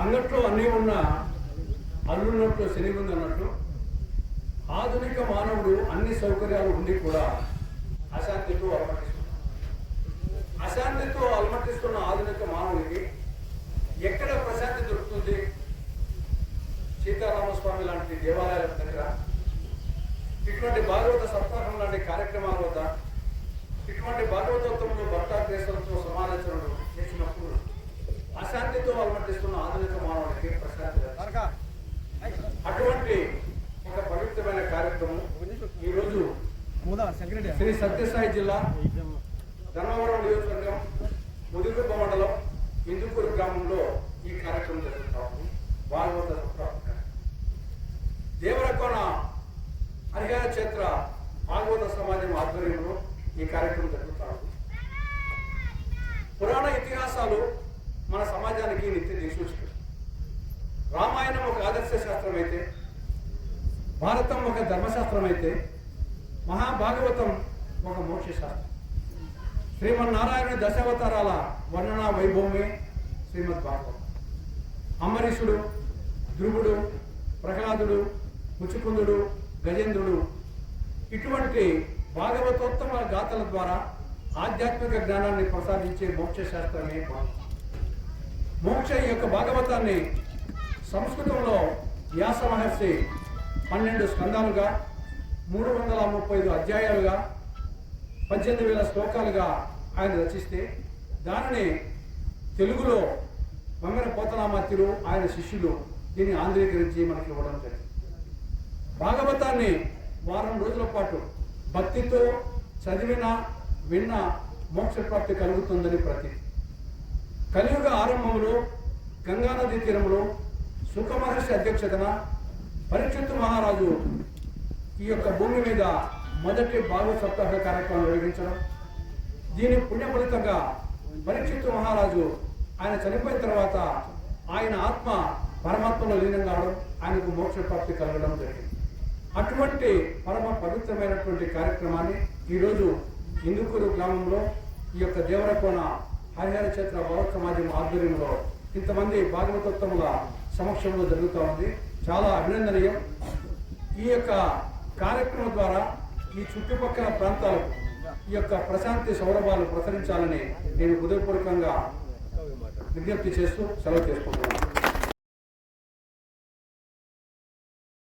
అంగట్లో అన్నీ ఉన్న అల్లున్నట్లు శనిగుంది అన్నట్లు ఆధునిక మానవుడు అన్ని సౌకర్యాలు ఉండి కూడా అశాంతితో అలమటిస్తున్న ఆధునిక మానవుడికి ఎక్కడ ప్రశాంతి దొరుకుతుంది? సీతారామస్వామి లాంటి దేవాలయాల దగ్గర, ఇటువంటి భాగవత సప్తాహం లాంటి కార్యక్రమాల వద్ద, ఇటువంటి భాగవతోత్తములు భక్తాగ్రేసులతో సమాలోచనలు చేసినప్పుడు అశాంతితో అలమటిస్తున్న ఆధునిక మానవుడికి ప్రశాంతి. అటువంటి ఒక పవిత్రమైన కార్యక్రమం ఈరోజు శ్రీ సత్యసాయి జిల్లా ధర్మవరం నియోజకవర్గం ముదిగుబ్బ మండలం ఇందుకూరు గ్రామంలో ఈ కార్యక్రమం జరుగుతూ ఉంది. భాగవత దేవరకోన హరిహర క్షేత్ర భాగవత సమాజం ఆధ్వర్యంలో ఈ కార్యక్రమం జరుగుతూ ఉంది. పురాణ ఇతిహాసాలు మన సమాజానికి నిత్య దిశూచికలు. రామాయణం ఒక ఆదర్శ శాస్త్రం అయితే, భారతం ఒక ధర్మశాస్త్రం అయితే, మహాభాగవతం ఒక మోక్ష శాస్త్రం. శ్రీమన్నారాయణ దశావతారాల వర్ణనా వైభవమే శ్రీమద్ భాగవతం. అంబరీషుడు, ధ్రువుడు, ప్రహ్లాదుడు, ముచుకుందుడు, గజేంద్రుడు ఇటువంటి భాగవతోత్తమ గాథల ద్వారా ఆధ్యాత్మిక జ్ఞానాన్ని ప్రసాదించే మోక్ష శాస్త్రమే భాగవతం. మోక్ష యొక్క భాగవతాన్ని సంస్కృతంలో వ్యాస మహర్షి 12 స్కందాలుగా 335 అధ్యాయాలుగా 18,000 శ్లోకాలుగా ఆయన రచిస్తే దానిని తెలుగులో మమ్మెర పోతనామాత్యులు ఆయన శిష్యులు దీన్ని ఆంధ్రీకరించి మనకి ఇవ్వడం జరిగింది. భాగవతాన్ని వారం రోజుల పాటు భక్తితో చదివిన విన్న మోక్ష ప్రాప్తి కలుగుతుందని ప్రతీతి. కలియుగ ఆరంభంలో గంగానదీ తీరంలో సుఖ మహర్షి అధ్యక్షతన పరీక్షిత్తు మహారాజు ఈ యొక్క భూమి మీద మొదటి భాగవత సప్తాహ కార్యక్రమం నిర్వహించడం, దీని పుణ్యఫలితంగా పరీక్షిత్తు మహారాజు ఆయన చనిపోయిన తర్వాత ఆయన ఆత్మ పరమాత్మలో లీనం కావడం, ఆయనకు మోక్ష ప్రాప్తి కలగడం జరిగింది. అటువంటి పరమ పవిత్రమైనటువంటి కార్యక్రమాన్ని ఈరోజు ఇందుకూరు గ్రామంలో ఈ యొక్క దేవరకోన హరిహర క్షేత్ర భాగవత సమాజం ఆధ్వర్యంలో ఇంతమంది భాగవతోత్తముల సమక్షంలో జరుగుతూ ఉంది. చాలా అభినందనీయం. ఈ యొక్క కార్యక్రమం ద్వారా ఈ చుట్టుపక్కల ప్రాంతాలకు ఈ యొక్క ప్రశాంతి సౌరభాలు ప్రసరించాలని నేను హృదయపూర్వకంగా విజ్ఞప్తి చేస్తూ సెలవు చేసుకుంటున్నాను.